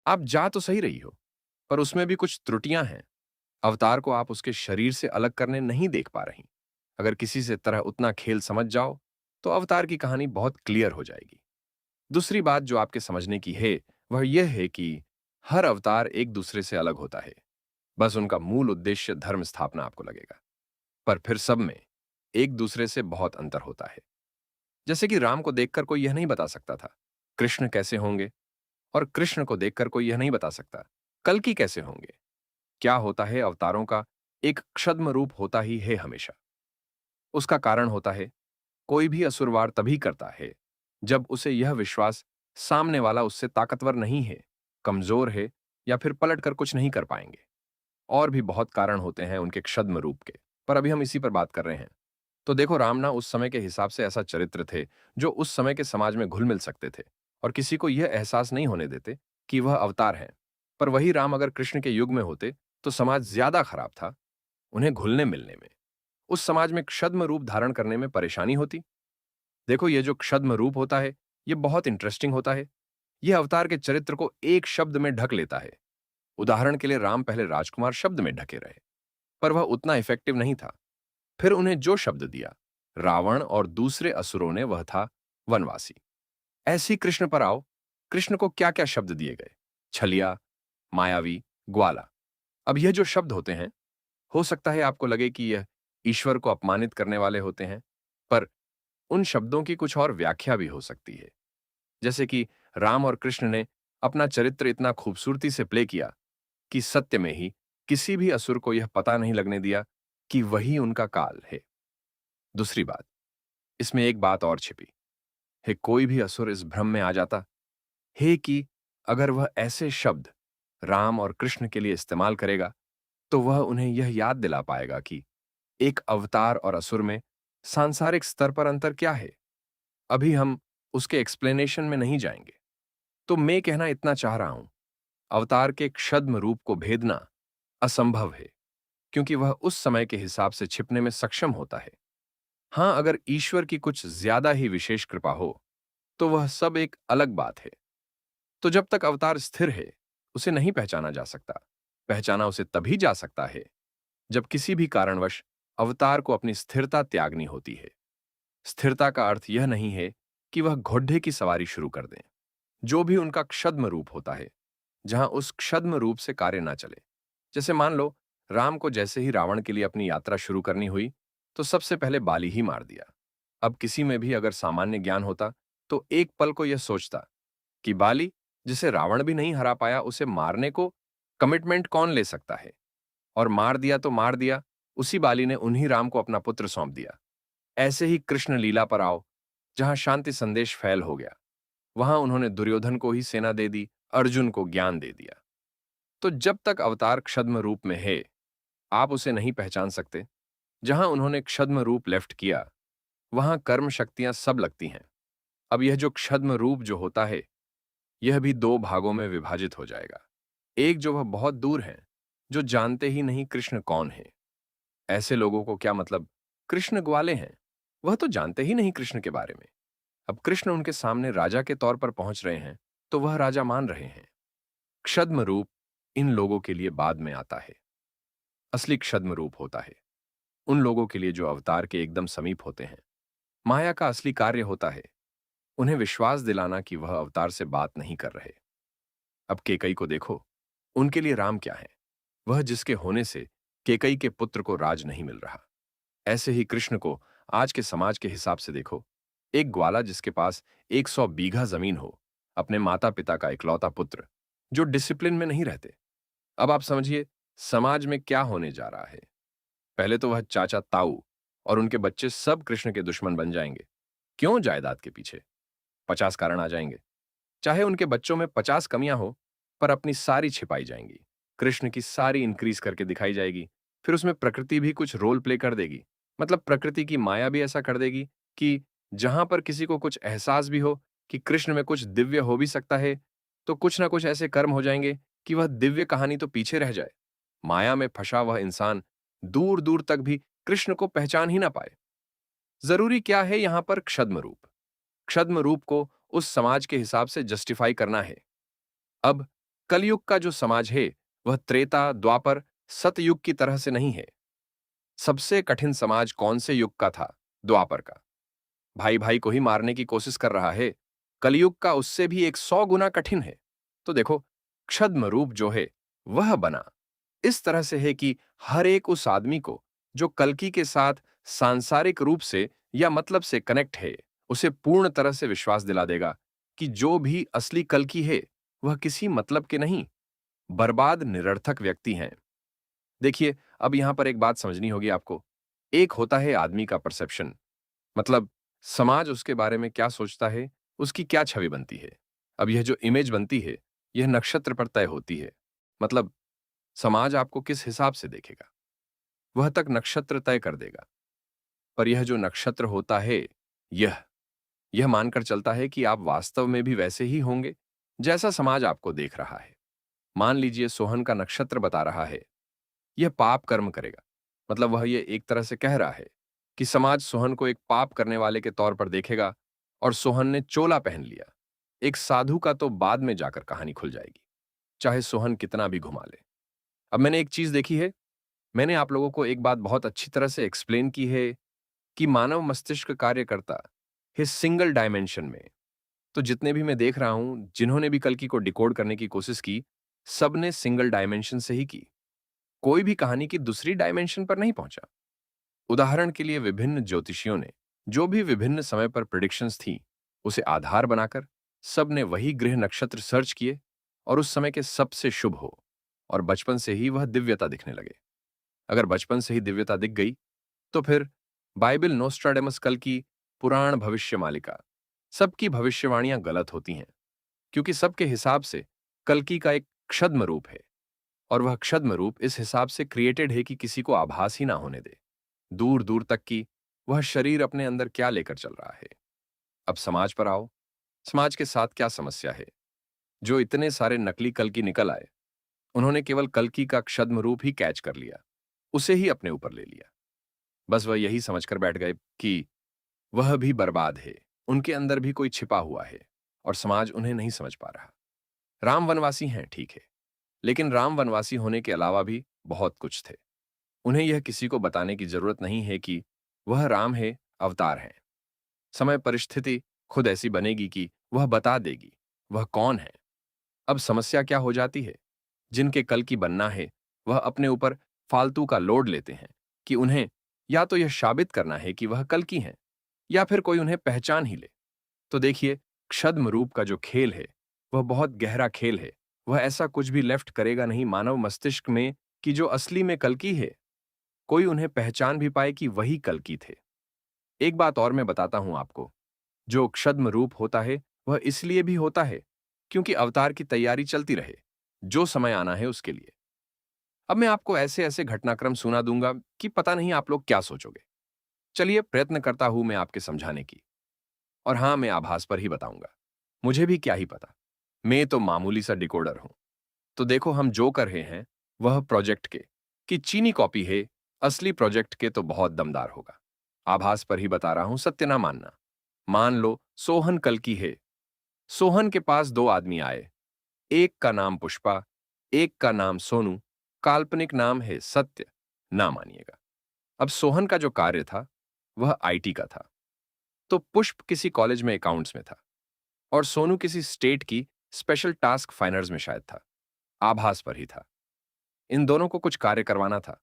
आप जा तो सही रही हो, पर उसमें भी कुछ त्रुटियां हैं। अवतार को आप उसके शरीर से अलग करने नहीं देख पा रही। अगर किसी से तरह उतना खेल समझ जाओ, तो अवतार की कहानी बहुत क्लियर हो जाएगी। दूसरी बात जो आपके समझने की है, वह यह है कि हर अवतार एक दूसरे से अलग होता है। बस उनका मूल उद्देश्य धर्म स्थापना आपको लगेगा, पर फिर सब में एक दूसरे से बहुत अंतर होता है। जैसे कि राम को देखकर कोई यह नहीं बता सकता था कृष्ण कैसे होंगे, और कृष्ण को देखकर कोई यह नहीं बता सकता कल्कि कैसे होंगे। क्या होता है, अवतारों का एक छद्म रूप होता ही है हमेशा। उसका कारण होता है, कोई भी असुरवार तभी करता है जब उसे यह विश्वास सामने वाला उससे ताकतवर नहीं है, कमजोर है, या फिर पलटकर कुछ नहीं कर पाएंगे। और भी बहुत कारण होते हैं उनके छद्म रूप के, पर अभी हम इसी पर बात कर रहे हैं। तो देखो, रामना उस समय के हिसाब से ऐसा चरित्र थे जो उस समय के समाज में घुल मिल सकते थे और किसी को यह एहसास नहीं होने देते कि वह अवतार हैं। पर वही राम अगर कृष्ण के युग में होते तो समाज ज्यादा खराब था उन्हें घुलने मिलने में। उस समाज में क्षद्म रूप धारण करने में परेशानी होती। देखो, ये जो क्षद्म रूप होता है, ये बहुत इंटरेस्टिंग होता है। यह अवतार के चरित्र को एक शब्द में ढक लेता है। उदाहरण के लिए, राम पहले राजकुमार शब्द में ढके रहे, पर वह उतना इफेक्टिव नहीं था। फिर उन्हें जो शब्द दिया रावण और दूसरे असुरों ने, वह था वनवासी। ऐसी कृष्ण पर आओ, कृष्ण को क्या क्या शब्द दिए गए? छलिया, मायावी, ग्वाला। अब यह जो शब्द होते हैं, हो सकता है आपको लगे कि यह ईश्वर को अपमानित करने वाले होते हैं, पर उन शब्दों की कुछ और व्याख्या भी हो सकती है। जैसे कि राम और कृष्ण ने अपना चरित्र इतना खूबसूरती से प्ले किया कि सत्य में ही किसी भी असुर को यह पता नहीं लगने दिया कि वही उनका काल है। दूसरी बात, इसमें एक बात और छिपी है। कोई भी असुर इस भ्रम में आ जाता है कि अगर वह ऐसे शब्द राम और कृष्ण के लिए इस्तेमाल करेगा, तो वह उन्हें यह याद दिला पाएगा कि एक अवतार और असुर में सांसारिक स्तर पर अंतर क्या है। अभी हम उसके एक्सप्लेनेशन में नहीं जाएंगे। तो मैं कहना इतना चाह रहा हूं, अवतार के क्षद्म रूप को भेदना असंभव है, क्योंकि वह उस समय के हिसाब से छिपने में सक्षम होता है। हां, अगर ईश्वर की कुछ ज्यादा ही विशेष कृपा हो, तो वह सब एक अलग बात है। तो जब तक अवतार स्थिर है, उसे नहीं पहचाना जा सकता। पहचाना उसे तभी जा सकता है जब किसी भी कारणवश अवतार को अपनी स्थिरता त्यागनी होती है। स्थिरता का अर्थ यह नहीं है कि वह घोड़े की सवारी शुरू कर दें। जो भी उनका क्षद्म रूप होता है, जहां उस क्षद्म रूप से कार्य ना चले। जैसे मान लो, राम को जैसे ही रावण के लिए अपनी यात्रा शुरू करनी हुई, तो सबसे पहले बाली ही मार दिया। अब किसी में भी अगर सामान्य ज्ञान होता, तो एक पल को यह सोचता कि बाली, जिसे रावण भी नहीं हरा पाया, उसे मारने को कमिटमेंट कौन ले सकता है? और मार दिया तो मार दिया, उसी बाली ने उन्हीं राम को अपना पुत्र सौंप दिया। ऐसे ही कृष्ण लीला पर आओ, जहां शांति संदेश फैल हो गया, वहां उन्होंने दुर्योधन को ही सेना दे दी, अर्जुन को ज्ञान दे दिया। तो जब तक अवतार क्षद्म रूप में है, आप उसे नहीं पहचान सकते। जहां उन्होंने क्षद्म रूप लेफ्ट किया, वहां कर्म शक्तियां सब लगती हैं। अब यह जो क्षद्म रूप जो होता है, यह भी दो भागों में विभाजित हो जाएगा। एक जो वह बहुत दूर हैं, जो जानते ही नहीं कृष्ण कौन है। ऐसे लोगों को क्या मतलब, कृष्ण ग्वाले हैं, वह तो जानते ही नहीं कृष्ण के बारे में। अब कृष्ण उनके सामने राजा के तौर पर पहुंच रहे हैं, तो वह राजा मान रहे हैं। क्षद्म रूप इन लोगों के लिए बाद में आता है। असली क्षद्म रूप होता है उन लोगों के लिए जो अवतार के एकदम समीप होते हैं। माया का असली कार्य होता है उन्हें विश्वास दिलाना कि वह अवतार से बात नहीं कर रहे। अब केकई को देखो, उनके लिए राम क्या है? वह जिसके होने से केकई के पुत्र को राज नहीं मिल रहा। ऐसे ही कृष्ण को आज के समाज के हिसाब से देखो, एक ग्वाला जिसके पास 100 बीघा जमीन हो, अपने माता पिता का इकलौता पुत्र, जो डिसिप्लिन में नहीं रहते। अब आप समझिए समाज में क्या होने जा रहा है। पहले तो वह चाचा ताऊ और उनके बच्चे सब कृष्ण के दुश्मन बन जाएंगे। क्यों? जायदाद के पीछे 50 कारण आ जाएंगे। चाहे उनके बच्चों में 50 कमियां हो, पर अपनी सारी छिपाई जाएंगी। कृष्ण की सारी इंक्रीज करके दिखाई जाएगी। फिर उसमें प्रकृति भी कुछ रोल प्ले कर देगी। मतलब प्रकृति की माया भी ऐसा कर देगी कि जहां पर किसी को कुछ एहसास भी हो कि कृष्ण में कुछ दिव्य हो भी सकता है, तो कुछ ना कुछ ऐसे कर्म हो जाएंगे कि वह दिव्य कहानी तो पीछे रह जाए। माया में फंसा वह इंसान दूर दूर तक भी कृष्ण को पहचान ही ना पाए। जरूरी क्या है यहां पर? क्षद्म रूप। क्षद्म रूप को उस समाज के हिसाब से जस्टिफाई करना है। अब कलयुग का जो समाज है वह त्रेता, द्वापर, सतयुग की तरह से नहीं है। सबसे कठिन समाज कौन से युग का था? द्वापर का। भाई भाई को ही मारने की कोशिश कर रहा है। कलयुग का उससे भी 100 गुना कठिन है। तो देखो, क्षद्म रूप जो है वह बना इस तरह से है कि हर एक उस आदमी को जो कल्कि के साथ सांसारिक रूप से या मतलब से कनेक्ट है, उसे पूर्ण तरह से विश्वास दिला देगा कि जो भी असली कल्कि है वह किसी मतलब के नहीं, बर्बाद निरर्थक व्यक्ति हैं। देखिए, अब यहां पर एक बात समझनी होगी आपको। एक होता है आदमी का परसेप्शन, मतलब समाज उसके बारे में क्या सोचता है, उसकी क्या छवि बनती है। अब यह जो इमेज बनती है, यह नक्षत्र पर तय होती है। मतलब समाज आपको किस हिसाब से देखेगा, वह तक नक्षत्र तय कर देगा। पर यह जो नक्षत्र होता है, यह यह मानकर चलता है कि आप वास्तव में भी वैसे ही होंगे जैसा समाज आपको देख रहा है। मान लीजिए सोहन का नक्षत्र बता रहा है यह पाप कर्म करेगा। मतलब वह ये एक तरह से कह रहा है कि समाज सोहन को एक पाप करने वाले के तौर पर देखेगा और सोहन ने चोला पहन लिया। एक साधु का तो बाद में जाकर कहानी खुल जाएगी, चाहे सोहन कितना भी घुमा ले। अब मैंने एक चीज देखी है, मैंने आप लोगों को एक बात बहुत अच्छी तरह से एक्सप्लेन की है कि मानव मस्तिष्क कार्य करता है सिंगल डायमेंशन में। तो जितने भी मैं देख रहा हूं, जिन्होंने भी कल्कि को डिकोड करने की कोशिश की, सबने सिंगल डायमेंशन से ही की। कोई भी कहानी की दूसरी डायमेंशन पर नहीं पहुंचा। उदाहरण के लिए विभिन्न ज्योतिषियों ने जो भी विभिन्न समय पर प्रिडिक्शंस थी, उसे आधार बनाकर सबने वही ग्रह नक्षत्र सर्च किए और उस समय के सबसे शुभ हो, और बचपन से ही वह दिव्यता दिखने लगे। अगर बचपन से ही दिव्यता दिख गई तो फिर बाइबल, नोस्ट्राडेमस, कल की पुराण, भविष्य मालिका, सबकी भविष्यवाणियां गलत होती हैं, क्योंकि सबके हिसाब से कल्कि का एक क्षद्म रूप है, और वह क्षद्म रूप इस हिसाब से क्रिएटेड है कि किसी को आभास ही ना होने दे दूर दूर तक कि वह शरीर अपने अंदर क्या लेकर चल रहा है। अब समाज पर आओ। समाज के साथ क्या समस्या है? जो इतने सारे नकली कल्कि निकल आए, उन्होंने केवल कल्कि का क्षद्म रूप ही कैच कर लिया, उसे ही अपने ऊपर ले लिया। बस वह यही समझकर बैठ गए कि वह भी बर्बाद है, उनके अंदर भी कोई छिपा हुआ है, और समाज उन्हें नहीं समझ पा रहा। राम वनवासी हैं, ठीक है, लेकिन राम वनवासी होने के अलावा भी बहुत कुछ थे। उन्हें यह किसी को बताने की जरूरत नहीं है कि वह राम है, अवतार है। समय परिस्थिति खुद ऐसी बनेगी कि वह बता देगी वह कौन है। अब समस्या क्या हो जाती है? जिनके कल की बनना है, वह अपने ऊपर फालतू का लोड लेते हैं कि उन्हें या तो यह साबित करना है कि वह कल की हैं, या फिर कोई उन्हें पहचान ही ले। तो देखिए, क्षद्म रूप का जो खेल है वह बहुत गहरा खेल है। वह ऐसा कुछ भी लेफ्ट करेगा नहीं मानव मस्तिष्क में कि जो असली में कल की है, कोई उन्हें पहचान भी पाए कि वही कल की थे। एक बात और मैं बताता हूं आपको, जो क्षद्म रूप होता है वह इसलिए भी होता है क्योंकि अवतार की तैयारी चलती रहे, जो समय आना है उसके लिए। अब मैं आपको ऐसे ऐसे घटनाक्रम सुना दूंगा कि पता नहीं आप लोग क्या सोचोगे। चलिए, प्रयत्न करता हूं मैं आपके समझाने की। और हां, मैं आभास पर ही बताऊंगा, मुझे भी क्या ही पता, मैं तो मामूली सा डिकोडर हूं। तो देखो, हम जो कर रहे हैं वह प्रोजेक्ट के कि चीनी कॉपी है, असली प्रोजेक्ट के तो बहुत दमदार होगा। आभास पर ही बता रहा हूं, सत्य ना मानना। मान लो सोहन कल की है। सोहन के पास दो आदमी आए, एक का नाम पुष्पा, एक का नाम सोनू। काल्पनिक नाम है सत्य, ना मानिएगा। अब सोहन का जो कार्य था वह आईटी का था, तो पुष्प किसी कॉलेज में अकाउंट्स में था, और सोनू किसी स्टेट की स्पेशल टास्क फाइनर्स में शायद था। आभास पर ही था। इन दोनों को कुछ कार्य करवाना था,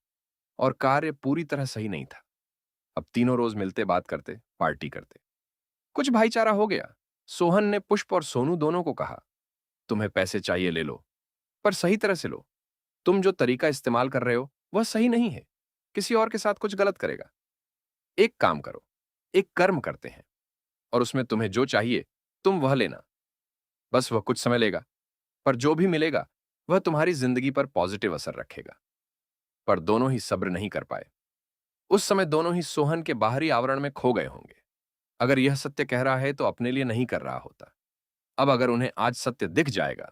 और कार्य पूरी तरह सही नहीं था। अब तीनों रोज मिलते, बात करते, पार्टी करते। कुछ भाईचारा हो गया। सोहन ने पुष्प और सोनू दोनों को कहा, तुम्हें पैसे चाहिए ले लो, पर सही तरह से लो। तुम जो तरीका इस्तेमाल कर रहे हो वह सही नहीं है, किसी और के साथ कुछ गलत करेगा। एक काम करो, एक कर्म करते हैं, और उसमें तुम्हें जो चाहिए तुम वह लेना। बस वह कुछ समय लेगा, पर जो भी मिलेगा वह तुम्हारी जिंदगी पर पॉजिटिव असर रखेगा। पर दोनों ही सब्र नहीं कर पाए। उस समय दोनों ही सोहन के बाहरी आवरण में खो गए होंगे। अगर यह सत्य कह रहा है तो अपने लिए नहीं कर रहा होता। अब अगर उन्हें आज सत्य दिख जाएगा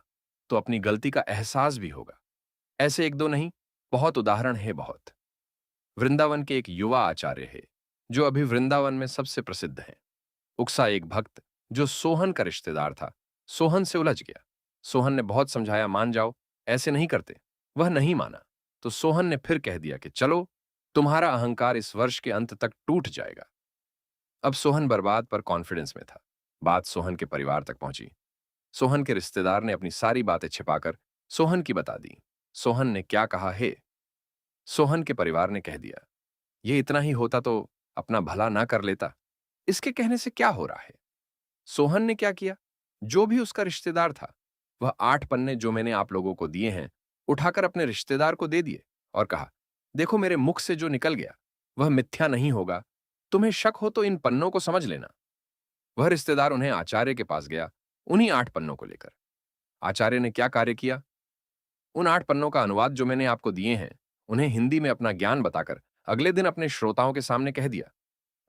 तो अपनी गलती का एहसास भी होगा। ऐसे एक दो नहीं, बहुत उदाहरण है, बहुत। वृंदावन के एक युवा आचार्य है जो अभी वृंदावन में सबसे प्रसिद्ध हैं। उक्सा एक भक्त जो सोहन का रिश्तेदार था, सोहन से उलझ गया। सोहन ने बहुत समझाया, मान जाओ, ऐसे नहीं करते। वह नहीं माना। तो सोहन ने फिर कह दिया कि चलो, तुम्हारा अहंकार इस वर्ष के अंत तक टूट जाएगा। अब सोहन बर्बाद पर कॉन्फिडेंस में था। बात सोहन के परिवार तक पहुंची। सोहन के रिश्तेदार ने अपनी सारी बातें छिपाकर सोहन की बता दी। सोहन ने क्या कहा है? सोहन के परिवार ने कह दिया, ये इतना ही होता तो अपना भला ना कर लेता। इसके कहने से क्या हो रहा है? सोहन ने क्या किया? जो भी उसका रिश्तेदार था, वह 8 पन्ने जो मैंने आप लोगों को दिए हैं, उठाकर अपने रिश्तेदार को दे दिए और कहा, देखो, मेरे मुख से जो निकल गया वह मिथ्या नहीं होगा। तुम्हें शक हो तो इन पन्नों को समझ लेना। वह रिश्तेदार उन्हें आचार्य के पास गया, उन्हीं 8 पन्नों को लेकर। आचार्य ने क्या कार्य किया? उन 8 पन्नों का अनुवाद जो मैंने आपको दिए हैं, उन्हें हिंदी में अपना ज्ञान बताकर अगले दिन अपने श्रोताओं के सामने कह दिया।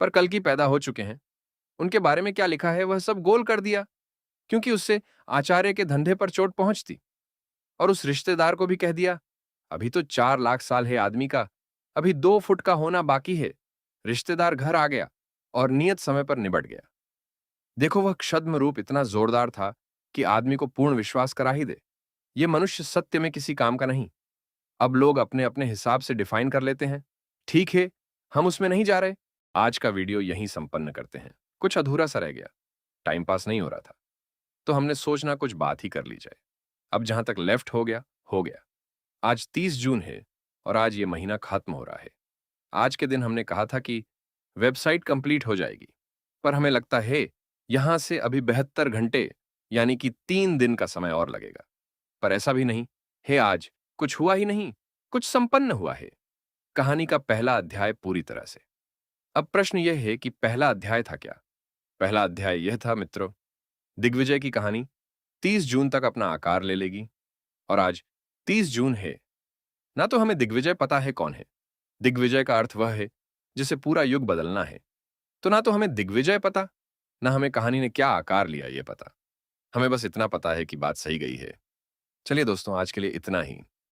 पर कल की पैदा हो चुके हैं, उनके बारे में क्या लिखा है वह सब गोल कर दिया, क्योंकि उससे आचार्य के धंधे पर चोट पहुंचती। और उस रिश्तेदार को भी कह दिया, अभी तो 4 लाख साल है आदमी का, अभी 2 फुट का होना बाकी है। रिश्तेदार घर आ गया और नियत समय पर निबट गया। देखो, वह क्षद्म रूप इतना जोरदार था कि आदमी को पूर्ण विश्वास करा ही दे। ये मनुष्य सत्य में किसी काम का नहीं। अब लोग अपने अपने हिसाब से डिफाइन कर लेते हैं। ठीक है, हम उसमें नहीं जा रहे। आज का वीडियो यहीं संपन्न करते हैं। कुछ अधूरा सा रह गया, टाइम पास नहीं हो रहा था, तो हमने सोचना कुछ बात ही कर ली जाए। अब जहां तक लेफ्ट हो गया हो गया। आज 30 जून है और आज ये महीना खत्म हो रहा है। आज के दिन हमने कहा था कि वेबसाइट कंप्लीट हो जाएगी, पर हमें लगता है यहां से अभी 72 घंटे यानी कि 3 दिन का समय और लगेगा। पर ऐसा भी नहीं है, आज कुछ हुआ ही नहीं, कुछ संपन्न हुआ है। कहानी का पहला अध्याय पूरी तरह से। अब प्रश्न यह है कि पहला अध्याय था क्या? पहला अध्याय यह था मित्रों, दिग्विजय की कहानी 30 जून तक अपना आकार ले लेगी। और आज 30 जून है। ना तो हमें दिग्विजय पता है कौन है। दिग्विजय का अर्थ वह है जिसे पूरा युग बदलना है। तो ना तो हमें दिग्विजय पता, ना हमें कहानी ने क्या आकार लिया ये पता। हमें बस इतना पता है कि बात सही गई है। चलिए दोस्तों, आज के लिए इतना ही।